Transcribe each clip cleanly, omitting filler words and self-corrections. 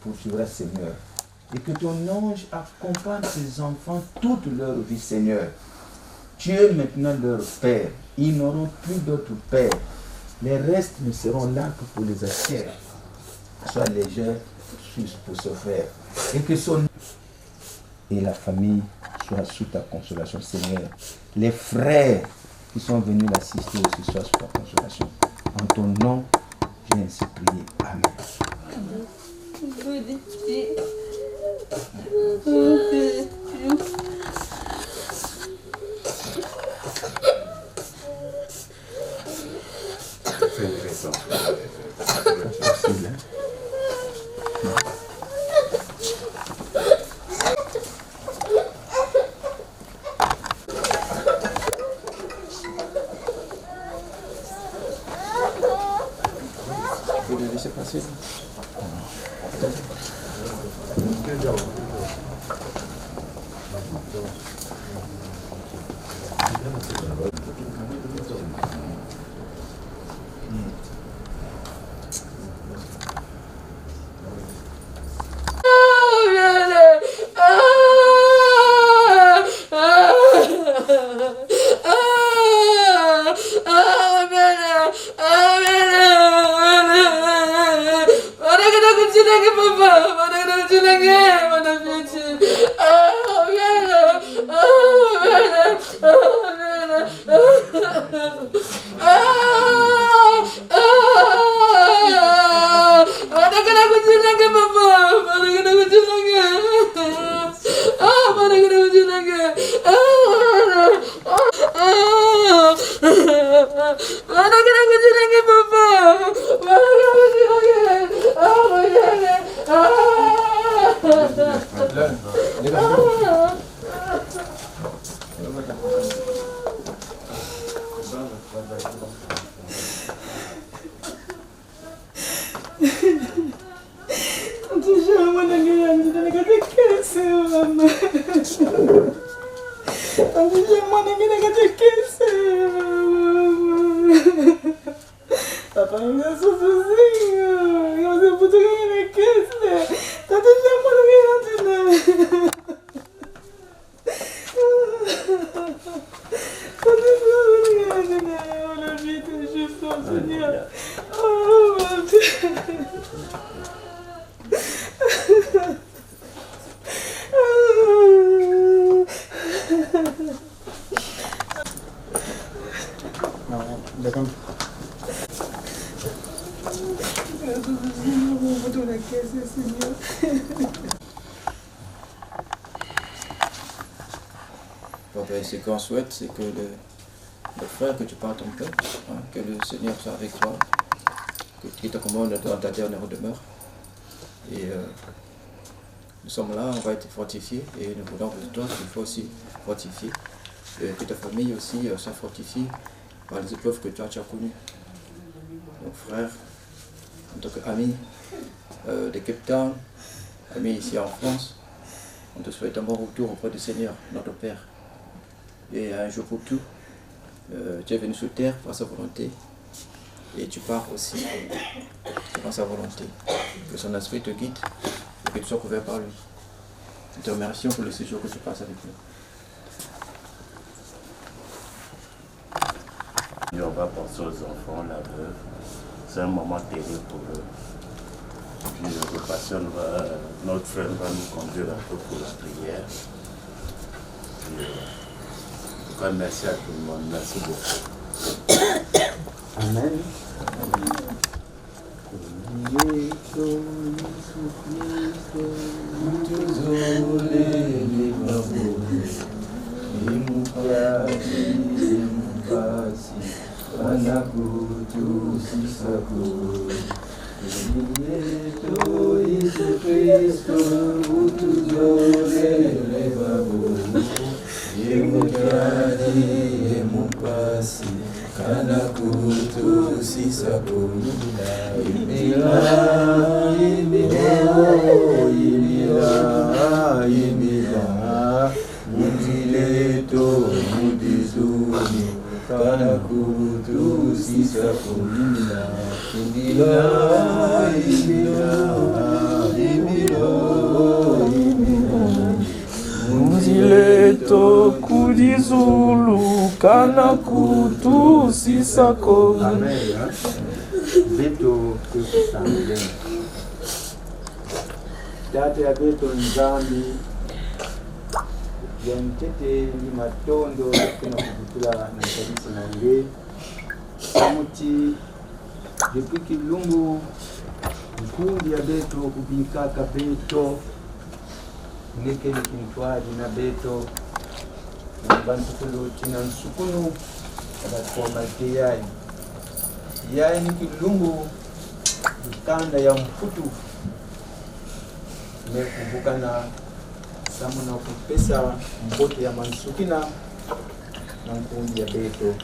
Poursuivra, Seigneur. Et que ton ange accompagne ces enfants toute leur vie, Seigneur. Tu es maintenant leur Père. Ils n'auront plus d'autre Père. Les restes ne seront là que pour les affaires. Sois légère pour ce frère. Et que son... Et la famille soit sous ta consolation, Seigneur. Les frères qui sont venus l'assister aussi soient sous ta consolation. En ton nom, j'ai ainsi prié. Amen. Vous le laissez passer. Ce qu'on souhaite, c'est que le frère que tu parles en paix, que le Seigneur soit avec toi, qu'il te commande dans ta dernière demeure. Et nous sommes là, on va être fortifiés et nous voulons que toi, il faut aussi fortifier. Que ta famille aussi soit fortifiée par les épreuves que toi tu as connues. Donc frère, en tant qu'ami de Cape Town, ami ici en France, on te souhaite un bon retour auprès du Seigneur, notre Père. Et un jour pour tout, tu es venu sur terre par sa volonté et tu pars aussi par sa volonté. Que son esprit te guide et que tu sois couvert par lui. Nous te remercions pour le séjour que tu passes avec nous. Et on va penser aux enfants, la veuve. C'est un moment terrible pour eux. notre frère va nous conduire un peu pour la prière. Et, en tout cas, merci à tout le monde. Merci beaucoup. Amen. Munzileto kudizulu kana kutu sisako. Amen. Beto kusambile. Data ya beto nzambi ya mtete ni matondo kuna kukutula na kabisa na nge samuti depuis kilungu mkundi ya beto kubikaka beto nekele kintwaji na beto na bantukulu tina nsukunu abatoma teyai yai ni kilungu kanda ya mfutu mekumbuka na samu na kupesa mbote ya mansukina na mkundi ya beto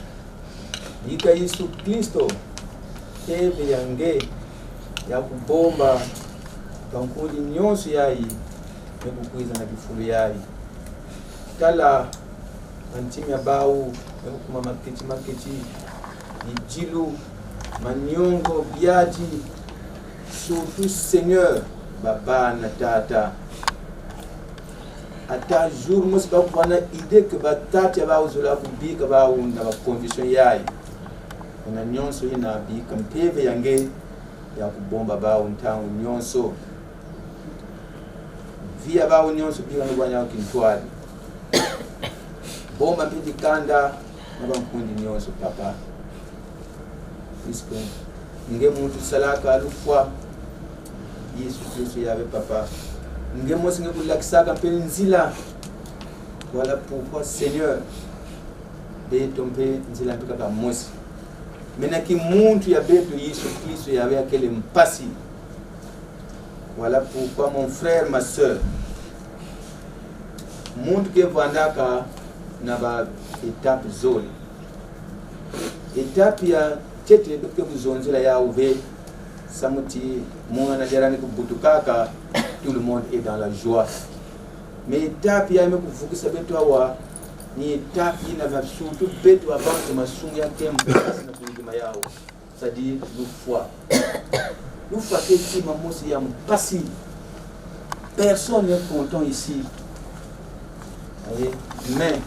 ika Yesu Kristo tebe yange ya kubomba kankundi nyonso yai nekukwiza na kifulu yai kala antimi ya bau nekukuma maketi ijilu manyongo biaji surtout Seigneur baba na tata ata jour mos ba kwana idée que ba tata ba uzula kubika ba unda ba condition yai na nyonso ina bi kampeve yange ya kubomba ba untangu nyonso via ba nyonso bi ngwa nya kintwali bomba bi kanda na ba mkundi nyonso papa isko nge muntu salaka alufwa Yesu Kristo yabe papa nge mosi nge kulakisaka mpe nzila voilà pourquoi Seigneur de tombe nzila mpika ka mosi mena ki muntu ya beto Yesu Kristo yabe akele mpasi voilà pourquoi mon frère ma sœur muntu ke vandaka na ba étape zone étape ya tete ke buzonzela ya uve samuti mwana jarani kubutukaka tout le monde est dans la joie mais étape ya me kuvukisa beto awa ni étape ina va surtout beto avant masungu ya tempo na kulima yao c'est-à-dire le foi que ti mamosi ya mpasi personne n'est content ici voyez mais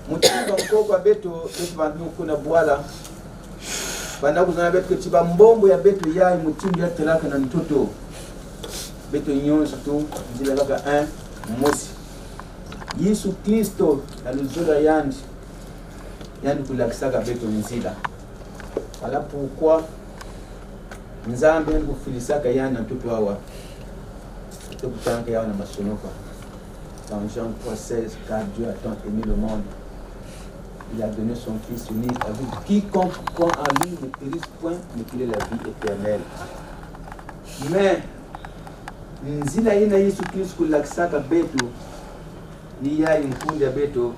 mutima mkoko beto bandu kuna bwala banda kuzana beto tiba mbombo ya beto yai mutimu ya telaka na mtoto beto nyonso tu nzila kaka mosi Yesu Kristo aluzura yandi kulakisaka beto nzila voilà pourquoi nzambe ngufilisaka yana mtoto hawa tukutanka yawa na masonoka dans Jean 3:16 car Dieu a tant aimé le monde il a donné son fils unique avec quiconque croit en lui ne périsse point mais qu'il ait la vie éternelle mais nzila ina Yesu Kristo kulakisaka beto ni yai mkundi ya beto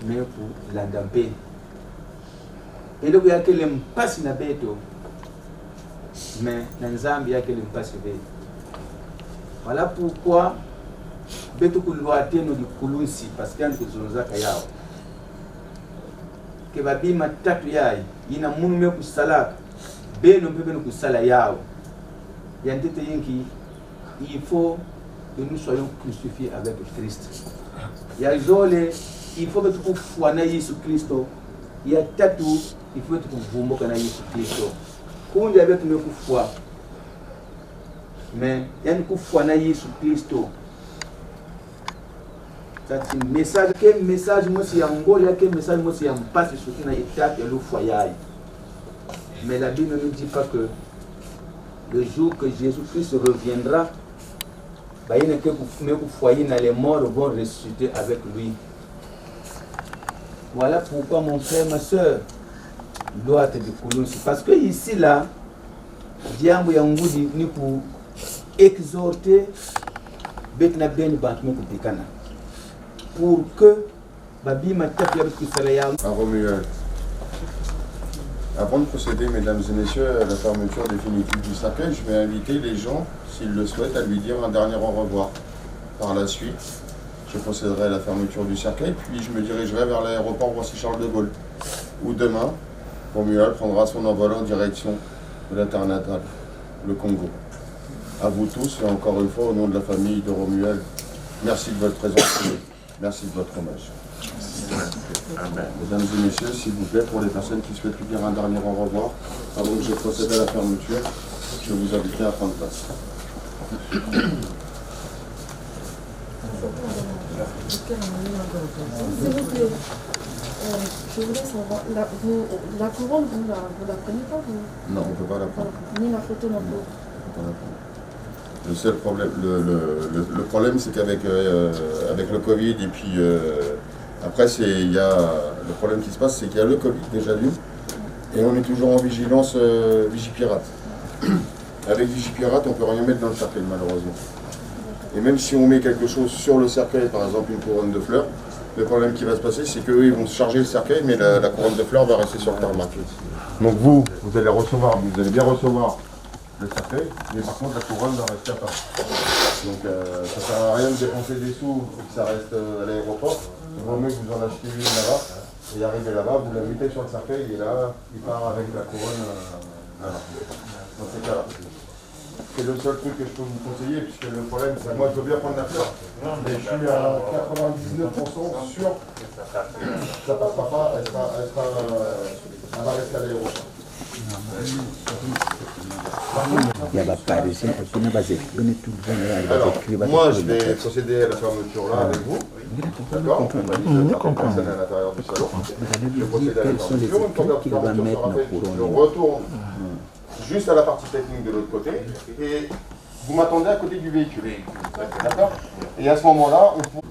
meku landampe eloko yake le mpasi na beto mais na nzambi yake le mpasi beto voilà pourquoi beto kulwa teno di kulunsi parce que yandu kuzunzaka yao ke babima tatu yai ina munu meku salaka beno mpe beno kusala yao yantete yinki il faut que nous soyons crucifiés avec Christ. Il faut que tu foi na Yesu Kristo. Il y a tatu, il faut que tu vumboka na Yesu Kristo. Kundi avec nous foi. Mais il y a une fois Jésus Christ. C'est un message, quel message moi c'est en gros, quel message moi c'est en passe sur une étape de le foyer. Mais la Bible ne nous dit pas que le jour que Jésus-Christ reviendra, il n'y a que vous foyer dans les morts vont ressusciter avec lui. Voilà pourquoi mon frère, ma soeur, doit être de Koulounsi. Parce que ici, là, Diambo Yangoudi ni pour exhorter Betna Ben Bankme Kupikana. Pour que Babi Matap Yabkusarayam. À Romuald. Avant de procéder, mesdames et messieurs, à la fermeture définitive du cercueil, je vais inviter les gens, s'ils le souhaitent, à lui dire un dernier au revoir. Par la suite, je procéderai à la fermeture du cercueil, puis je me dirigerai vers l'aéroport Roissy-Charles de Gaulle, où demain, Romuald prendra son envol en direction de la terre natale, le Congo. À vous tous, et encore une fois, au nom de la famille de Romuald, merci de votre présence et merci de votre hommage. Amen. Mesdames et messieurs, s'il vous plaît, pour les personnes qui souhaitent lui dire un dernier au revoir, avant que je procède à la fermeture, je vous invite à prendre place. Je voulais savoir, la couronne, vous la prenez pas vous? Non, on ne peut pas la prendre. Ni la photo non plus. On peut pas la prendre. Le seul problème, le problème, c'est qu'avec avec le Covid, et puis après, le problème qui se passe, c'est qu'il y a le Covid déjà d'une, et on est toujours en vigilance Vigipirate. Avec Vigipirate, on ne peut rien mettre dans le cercueil, malheureusement. Et même si on met quelque chose sur le cercueil, par exemple une couronne de fleurs, le problème qui va se passer, c'est qu'eux, ils vont charger le cercueil, mais la couronne de fleurs va rester sur le tarmac. Donc vous allez recevoir, vous allez bien recevoir le cercueil, mais par contre la couronne va rester à part. Donc ça ne sert à rien de dépenser des sous et que ça reste à l'aéroport. Il vaut mieux que vous en achetez une là-bas, et arrivez là-bas, vous la mettez sur le cercueil, et là, il part avec la couronne dans ces cas-là. C'est le seul truc que je peux vous conseiller, puisque le problème, c'est que moi je veux bien prendre la fleur, mais je suis à 99% sûr que ça ne passera pas, elle va rester à l'aéroport. Alors, moi je vais procéder à la fermeture là avec vous. D'accord? On va dire que personne à l'intérieur du salon. Je procède à la fermeture. Une fois que la fermeture sera faite, je retourne juste à la partie technique de l'autre côté. Et vous m'attendez à côté du véhicule. D'accord? Et à ce moment-là, on peut...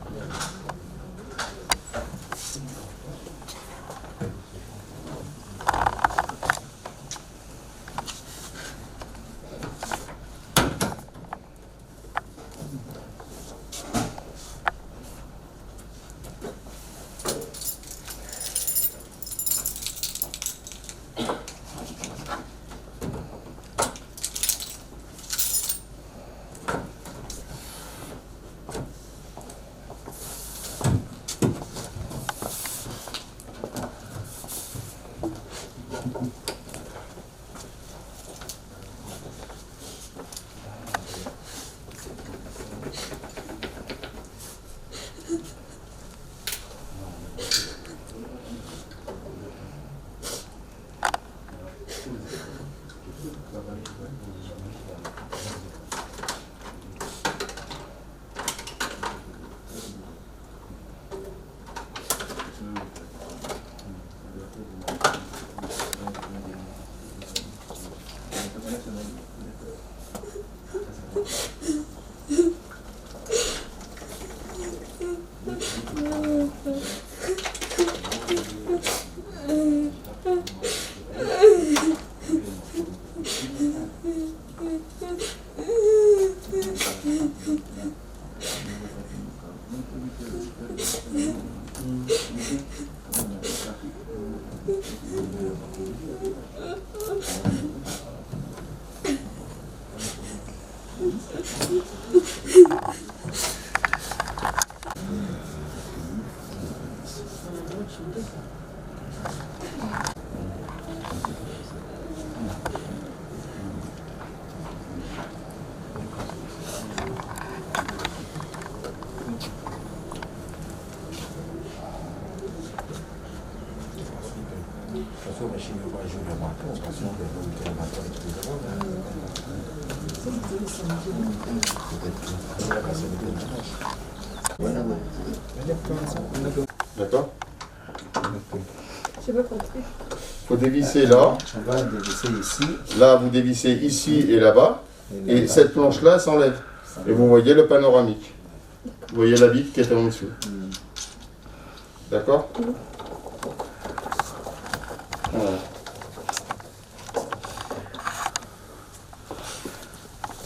D'accord. Je n'ai pas compris. Il faut dévisser là. On va dévisser ici. Là, vous dévissez ici et là-bas. Et là-bas. cette planche-là s'enlève. Et vous voyez le panoramique. Vous voyez la vitre qui est en dessous. D'accord. Voilà.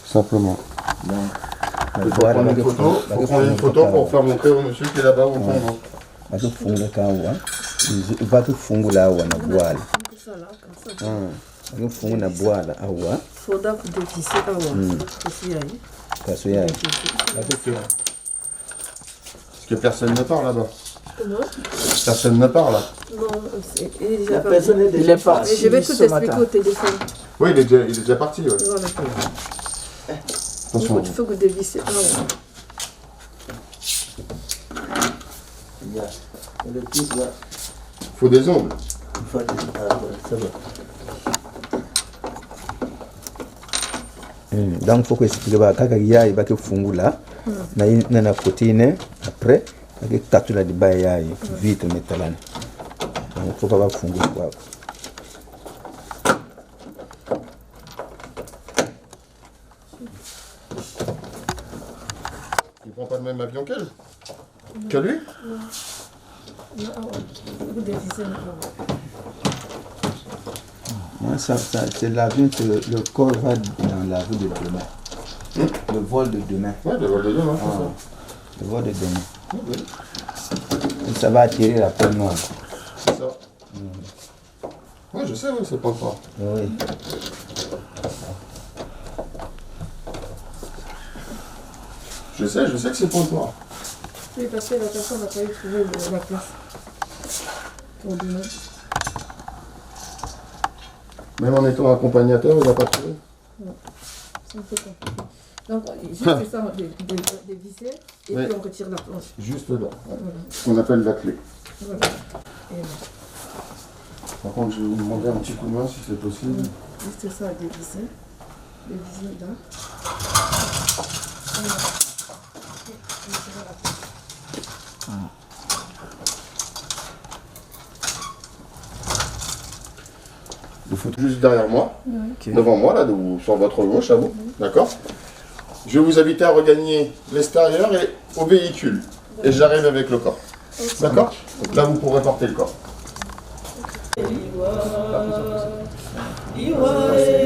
Simplement. Donc, Il faut prendre une photo. Faut prendre une photo pour faire montrer au monsieur qui est là-bas au fond. Bakufunga kawa bakufunga awa na bwala Ça là, comme ça. bakufunga na bwala awa Faudra que dévisser ici, aïe. kaso yayo Parce que personne ne part là-bas. Comment? Personne ne part là. Non, il est déjà La parti. personne est déjà partie. Et je vais tout ce expliquer matin. au téléphone. Oui, il est déjà parti. Ouais. Voilà. Attention. Il faut que dévisser. Ah, ouais. Le type, là, Il faut des ongles. il faut aller. Ça va. donc faut kuexplique ba kaka yayi bakifungula na na kotine après bakikatula dibaya yayi vitre metalane donc faut pas bafungula kwako. Il prend pas le même avion qu'elle. Que lui. Ah, ouais. Vous dévissez maintenant. Moi, c'est l'avion que le corps va dans l'avion de demain. Le vol de demain. Ouais, le vol de demain, c'est ça. Le vol de demain. Oui, Et ça va atterrir la pelle noire. c'est ça. Oui, je sais, oui, c'est pas fort. Oui. Je sais que c'est pas fort. Oui, parce que la personne n'a pas eu trouvé la place. Pour demain. Même en étant accompagnateur, il n'a pas trouvé. C'est un peu compliqué. Donc, juste ça, dévisser, et Oui. puis on retire la planche. Juste là. Ouais. Voilà. Ce qu'on appelle la clé. Voilà. Et là. Par contre, je vais vous demander un petit coup de main si c'est possible. Juste ça à dévisser. Dévisser là. Vous faites juste derrière moi, Ok. devant moi, là, sur votre gauche, à vous. D'accord. Je vais vous inviter à regagner l'extérieur et au véhicule. Et j'arrive avec le corps. D'accord. Donc là, vous pourrez porter le corps.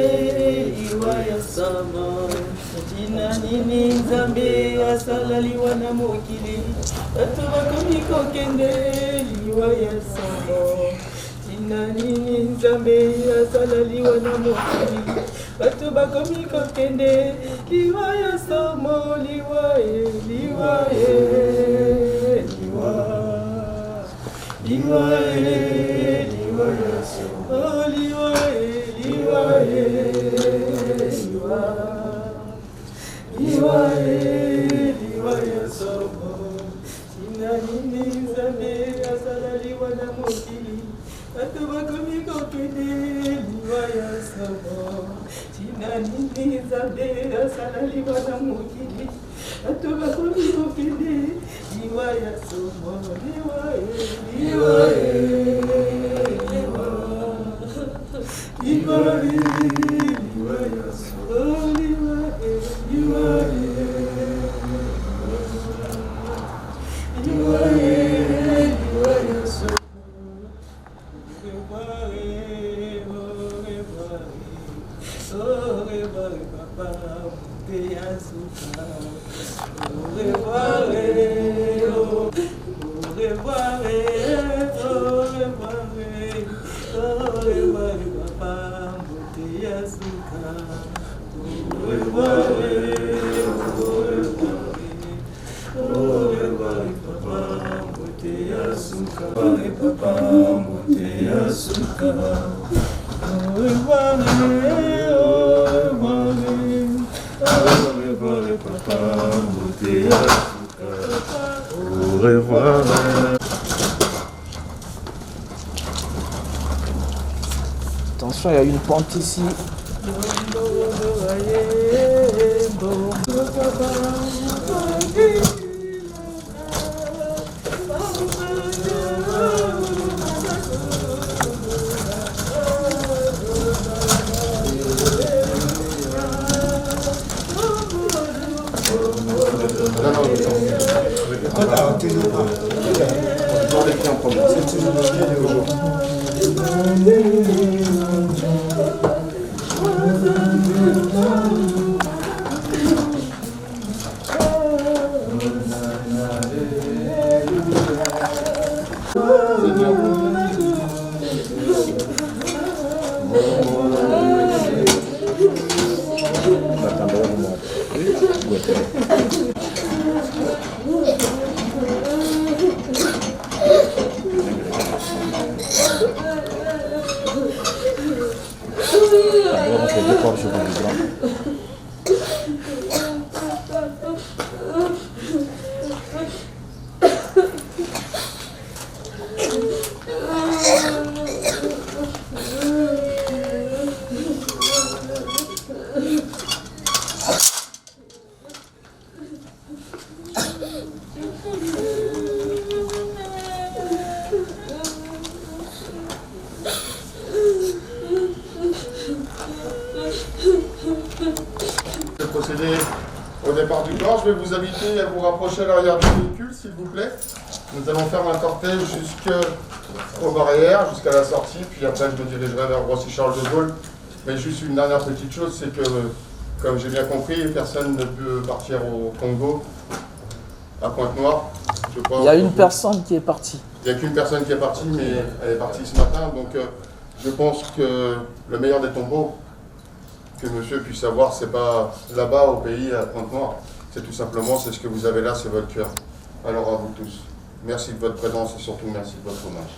Iwaya sama tina nini nzambe asalaliwa na mokili bato bakomi kokende liwaya sama tina nini nzambe asalaliwa na mokili bato bakomi kokende liwaya sama liwaye liwaye liwaye liwaya sama oh liwaye liwaye liwaye sama tina nini nzambe asalaliwa na mokili bato bakomi kokende liwaya sama tina nini nzambe asalaliwa na mokili bato bakomi kokende liwaya sama liwaye liwaye liwaye liwaya sama liwaye liwaye liwaya sama Au revoir. Attention, il y a une pente ici. Toujours les clients problème. C'est une journée aujourd'hui. Procéder au départ du corps. Je vais vous inviter à vous rapprocher à l'arrière du véhicule, s'il vous plaît. Nous allons faire un cortège jusqu'aux barrières, jusqu'à la sortie, puis après je me dirigerai vers Roissy-Charles de Gaulle. Mais juste une dernière petite chose, c'est que, comme j'ai bien compris, personne ne peut partir au Congo, à Pointe-Noire. Il y a une personne qui est partie. Il n'y a qu'une personne qui est partie, mais elle est partie ce matin. Donc je pense que le meilleur des tombeaux que monsieur puisse avoir, c'est pas là-bas au pays, à Pointe-Noire. C'est tout simplement, c'est ce que vous avez là, c'est votre cœur. Alors à vous tous, merci de votre présence et surtout merci de votre hommage.